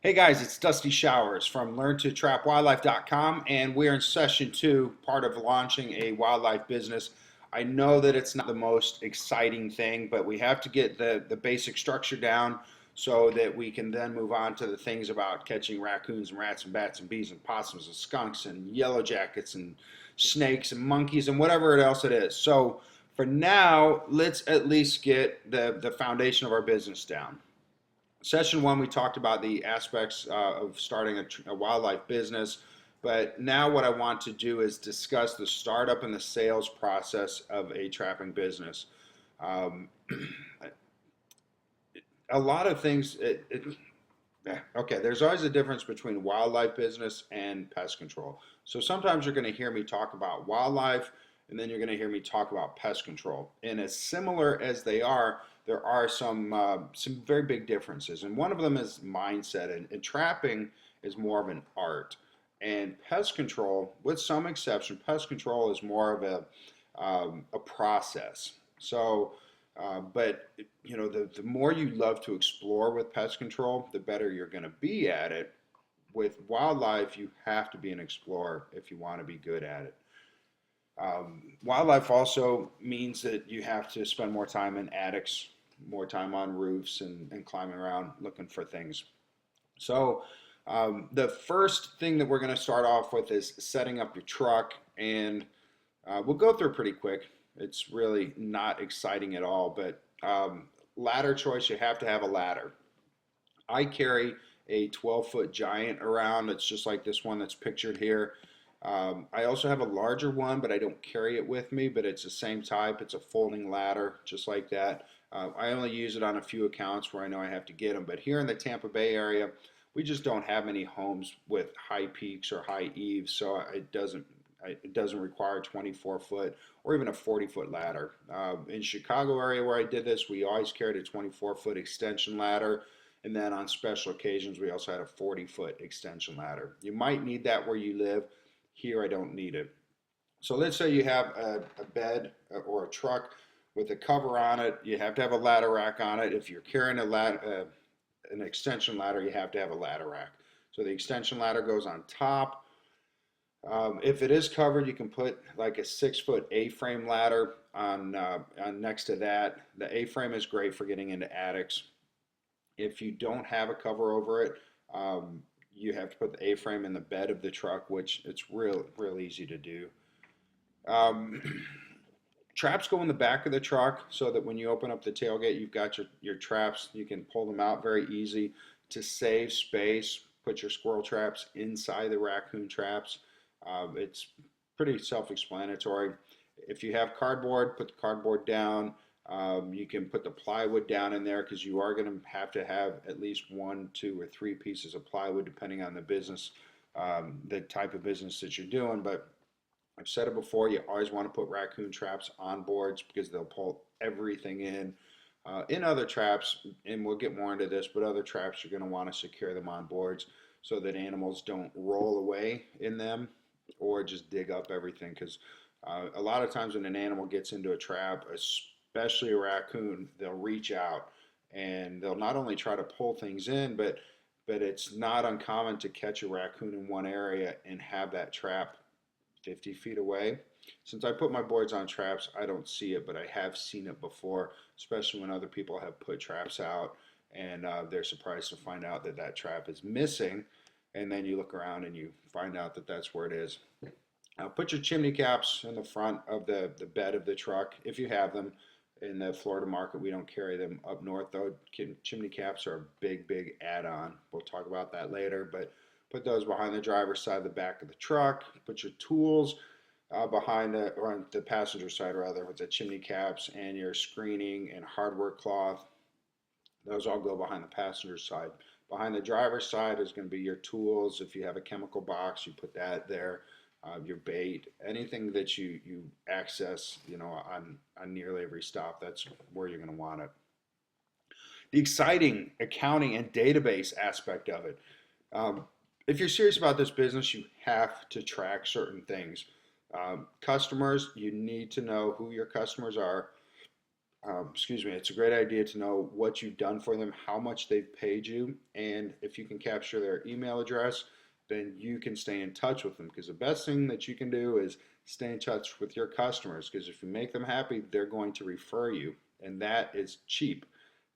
Hey guys, it's Dusty Showers from learntotrapwildlife.com, and we're in session two, part of launching a wildlife business. I know that it's not the most exciting thing, but we have to get the basic structure down so that we can then move on to the things about catching raccoons and rats and bats and bees and possums and skunks and yellow jackets and snakes and monkeys and whatever else it is. So for now, let's at least get the foundation of our business down. Session one, we talked about the aspects of starting a wildlife business, but now what I want to do is discuss the startup and the sales process of a trapping business. Um, a lot of things, okay, there's always a difference between wildlife business and pest control. So sometimes you're going to hear me talk about wildlife, and then you're going to hear me talk about pest control. And as similar as they are, there are some very big differences. And one of them is mindset. And trapping is more of an art. And pest control, with some exception, pest control is more of a process. So but the more you love to explore with pest control, the better you're going to be at it. With wildlife, you have to be an explorer if you want to be good at it. Wildlife also means that you have to spend more time in attics, more time on roofs, and climbing around looking for things. So, the first thing that we're going to start off with is setting up your truck, and we'll go through pretty quick. It's really not exciting at all, but ladder choice, you have to have a ladder. I carry a 12-foot giant around. It's just like this one that's pictured here. I also have a larger one, but I don't carry it with me, but it's the same type. It's a folding ladder, just like that. I only use it on a few accounts where I know I have to get them, but here in the Tampa Bay area, we just don't have any homes with high peaks or high eaves, so it doesn't require a 24-foot or even a 40-foot ladder. In Chicago area where I did this, we always carried a 24-foot extension ladder, and then on special occasions we also had a 40-foot extension ladder. You might need that where you live. Here I don't need it. So let's say you have a bed or a truck with a cover on it. You have to have a ladder rack on it. If you're carrying an extension ladder, you have to have a ladder rack. So the extension ladder goes on top. If it is covered, you can put like a 6-foot A-frame ladder on next to that. The A-frame is great for getting into attics. If you don't have a cover over it, you have to put the A-frame in the bed of the truck, which it's real easy to do. Um, Traps go in the back of the truck so that when you open up the tailgate, you've got your traps. You can pull them out very easy to save space. Put your squirrel traps inside the raccoon traps. It's pretty self-explanatory. If you have cardboard, put the cardboard down. You can put the plywood down in there because you are going to have at least one, two, or three pieces of plywood depending on the business, the type of business that you're doing. But I've said it before, you always want to put raccoon traps on boards because they'll pull everything in. In other traps, and we'll get more into this, but other traps you're going to want to secure them on boards so that animals don't roll away in them or just dig up everything. Because a lot of times when an animal gets into a trap, especially a raccoon, they'll reach out and they'll not only try to pull things in, but it's not uncommon to catch a raccoon in one area and have that trap 50 feet away. Since I put my boards on traps, I don't see it, but I have seen it before, especially when other people have put traps out and they're surprised to find out that that trap is missing. And then you look around and you find out that that's where it is. Put your chimney caps in the front of the bed of the truck if you have them. In the Florida market, we don't carry them up north though. Chimney caps are a big add-on. We'll talk about that later, but put those behind the driver's side, the back of the truck. Put your tools behind or on the passenger side rather, with the chimney caps and your screening and hardware cloth. Those all go behind the passenger side. Behind the driver's side is going to be your tools. If you have a chemical box, you put that there. Your bait, anything that you access, on nearly every stop, that's where you're going to want it. The exciting accounting and database aspect of it. If you're serious about this business, you have to track certain things. Customers, you need to know who your customers are. excuse me, it's a great idea to know what you've done for them, how much they've paid you, and if you can capture their email address, then you can stay in touch with them. Because the best thing that you can do is stay in touch with your customers. Because if you make them happy, they're going to refer you, and that is cheap.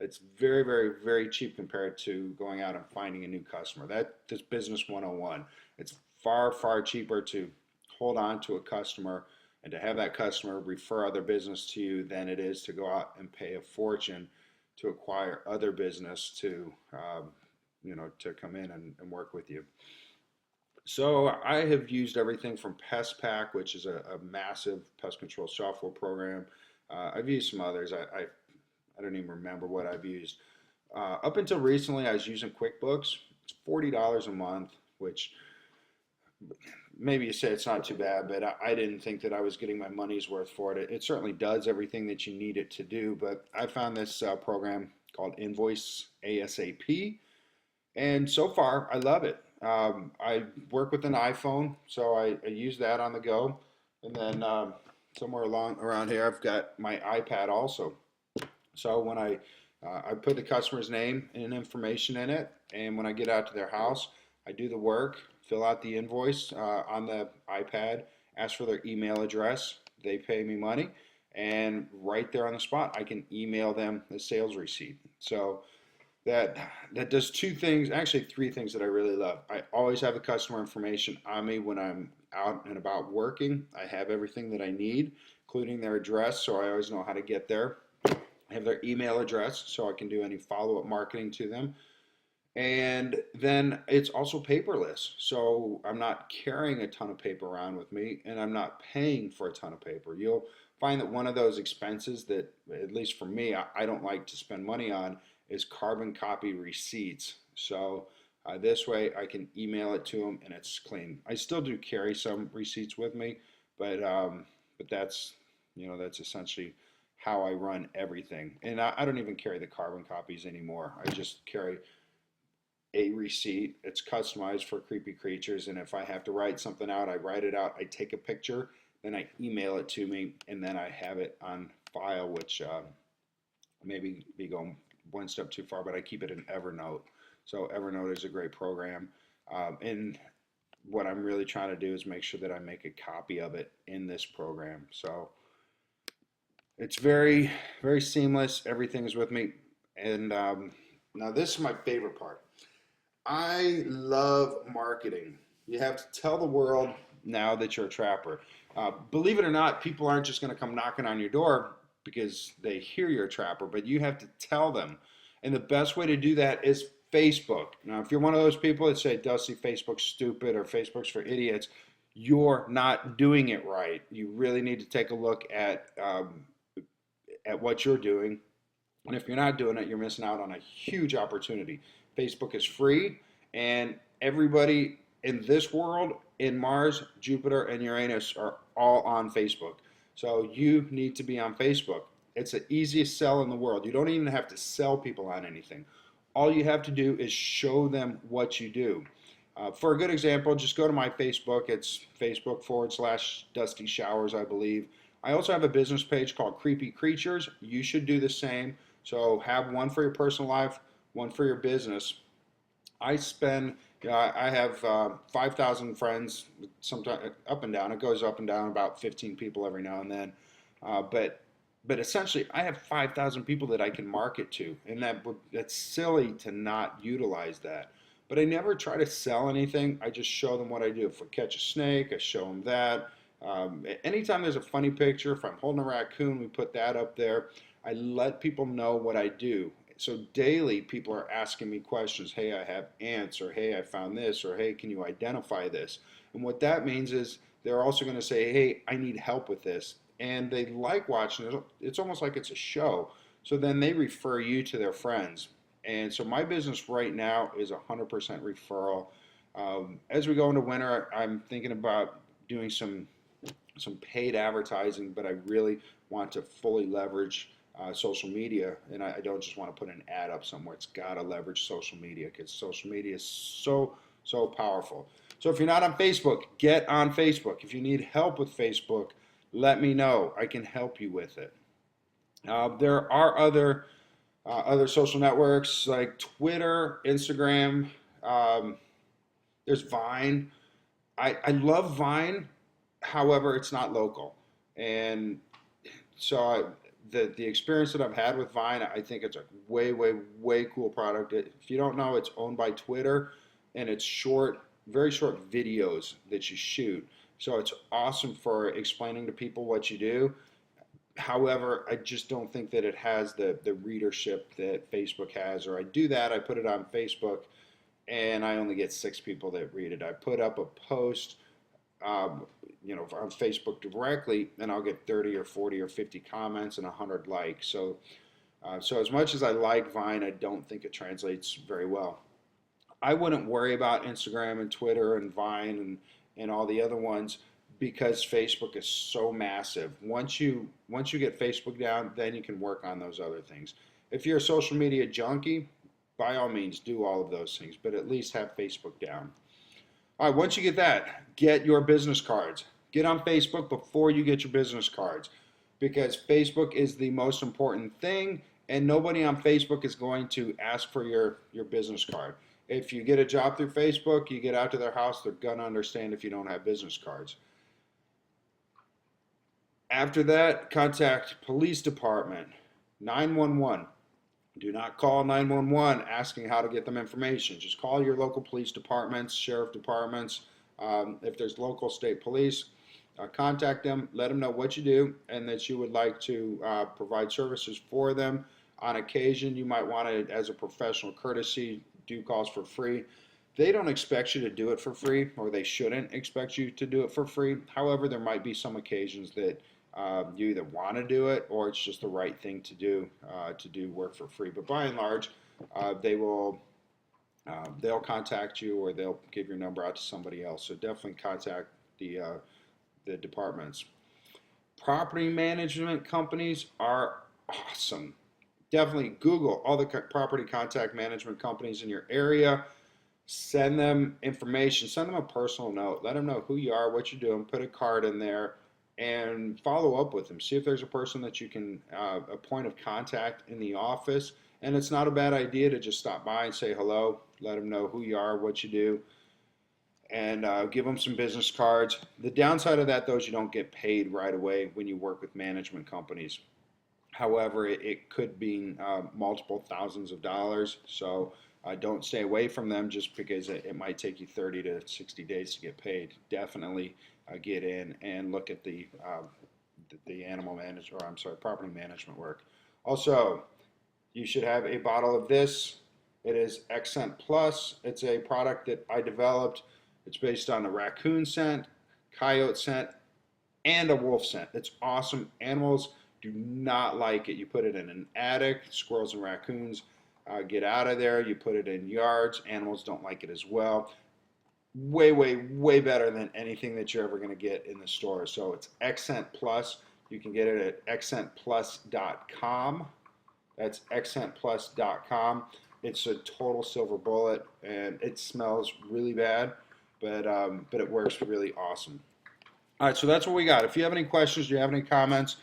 It's very, very, very cheap compared to going out and finding a new customer. That's business 101. It's far, far cheaper to hold on to a customer and to have that customer refer other business to you than it is to go out and pay a fortune to acquire other business to to come in and work with you. So I have used everything from PestPack, which is a massive pest control software program. I've used some others. I don't even remember what I've used. Up until recently, I was using QuickBooks. It's $40 a month, which maybe you say it's not too bad, but I didn't think that I was getting my money's worth for it. It certainly does everything that you need it to do, but I found this program called Invoice ASAP, and so far I love it. I work with an iPhone, so I use that on the go, and then somewhere along around here I've got my iPad also. So when I put the customer's name and information in it, and when I get out to their house, I do the work, fill out the invoice on the iPad, ask for their email address, they pay me money, and right there on the spot, I can email them the sales receipt. So that that does two things, actually three things that I really love. I always have the customer information on me when I'm out and about working. I have everything that I need, including their address, so I always know how to get there. I have their email address, so I can do any follow-up marketing to them. And then it's also paperless. So I'm not carrying a ton of paper around with me, and I'm not paying for a ton of paper. You'll find that one of those expenses that, at least for me, I don't like to spend money on is carbon copy receipts. So this way I can email it to them and it's clean. I still do carry some receipts with me, but that's essentially how I run everything. And I don't even carry the carbon copies anymore. I just carry a receipt. It's customized for creepy creatures, and if I have to write something out, I write it out. I take a picture, then I email it to me, and then I have it on file, which maybe be going one step too far, but I keep it in Evernote. So Evernote is a great program, and what I'm really trying to do is make sure that I make a copy of it in this program. So it's very, very seamless. Everything is with me, and now this is my favorite part. I love marketing. You have to tell the world now that you're a trapper. Believe it or not, people aren't just going to come knocking on your door because they hear you're a trapper, but you have to tell them. And the best way to do that is Facebook. Now, if you're one of those people that say, Dusty, Facebook's stupid or Facebook's for idiots, you're not doing it right. You really need to take a look at what you're doing. And if you're not doing it, you're missing out on a huge opportunity. Facebook is free, and everybody in this world, in Mars, Jupiter, and Uranus are all on Facebook. So you need to be on Facebook. It's the easiest sell in the world. You don't even have to sell people on anything. All you have to do is show them what you do. For a good example, just go to my Facebook. It's Facebook/Dusty Showers, I believe. I also have a business page called Creepy Creatures. You should do the same. So have one for your personal life, one for your business. I have 5,000 friends, sometimes up and down. It goes up and down about 15 people every now and then. But essentially, I have 5,000 people that I can market to, and that's silly to not utilize that. But I never try to sell anything. I just show them what I do. If I catch a snake, I show them that. Anytime there's a funny picture, if I'm holding a raccoon, we put that up there. I let people know what I do. So daily, people are asking me questions. Hey, I have ants, or hey, I found this, or hey, can you identify this? And what that means is they're also going to say, hey, I need help with this. And they like watching it. It's almost like it's a show. So then they refer you to their friends. And so my business right now is 100% referral. As we go into winter, I'm thinking about doing some paid advertising, but I really want to fully leverage social media, and I don't just want to put an ad up somewhere. It's got to leverage social media because social media is so powerful. So if you're not on Facebook, get on Facebook. If you need help with Facebook, let me know. I can help you with it. There are other social networks like Twitter, Instagram. Um, there's Vine. I love Vine. However, it's not local, and so the experience that I've had with Vine, I think it's a way cool product. If you don't know, it's owned by Twitter, and it's very short videos that you shoot. So it's awesome for explaining to people what you do. However, I just don't think that it has the readership that Facebook has. Or I do that, I put it on Facebook, and I only get 6 people that read it. I put up a post, um, on Facebook directly, and I'll get 30 or 40 or 50 comments and 100 likes. So as much as I like Vine, I don't think it translates very well. I wouldn't worry about Instagram and Twitter and Vine and all the other ones because Facebook is so massive. Once you get Facebook down, then you can work on those other things. If you're a social media junkie, by all means do all of those things, but at least have Facebook down. All right, once you get that, get your business cards. Get on Facebook before you get your business cards because Facebook is the most important thing, and nobody on Facebook is going to ask for your business card. If you get a job through Facebook, you get out to their house, they're going to understand if you don't have business cards. After that, contact police department, 911. Do not call 911 asking how to get them information. Just call your local police departments, sheriff departments. If there's local state police, contact them, let them know what you do and that you would like to provide services for them. On occasion, you might want to, as a professional courtesy, do calls for free. They don't expect you to do it for free, or they shouldn't expect you to do it for free. However, there might be some occasions that you either want to do it or it's just the right thing to do work for free. But by and large, they'll contact you or they'll give your number out to somebody else. So definitely contact the departments. Property management companies are awesome. Definitely Google all the property contact management companies in your area. Send them information. Send them a personal note. Let them know who you are, what you're doing. Put a card in there and follow up with them. See if there's a person that you can, a point of contact in the office. And it's not a bad idea to just stop by and say hello. Let them know who you are, what you do, and give them some business cards. The downside of that, though, is you don't get paid right away when you work with management companies. However, it could be multiple thousands of dollars. So don't stay away from them just because it might take you 30 to 60 days to get paid. Definitely get in and look at the animal management, or I'm sorry, property management work. Also, you should have a bottle of this. It is Accent Plus. It's a product that I developed. It's based on a raccoon scent, coyote scent, and a wolf scent. It's awesome. Animals do not like it. You put it in an attic, squirrels and raccoons get out of there. You put it in yards. Animals don't like it as well. Way better than anything that you're ever going to get in the store. So it's Accent Plus. You can get it at accentplus.com. That's accentplus.com. It's a total silver bullet, and it smells really bad, but it works really awesome. All right, so that's what we got. If you have any questions, do you have any comments,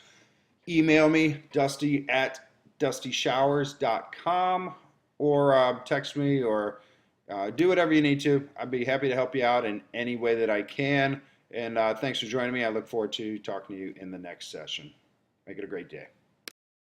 email me, dusty@dustyshowers.com, or text me, or do whatever you need to. I'd be happy to help you out in any way that I can. And thanks for joining me. I look forward to talking to you in the next session. Make it a great day.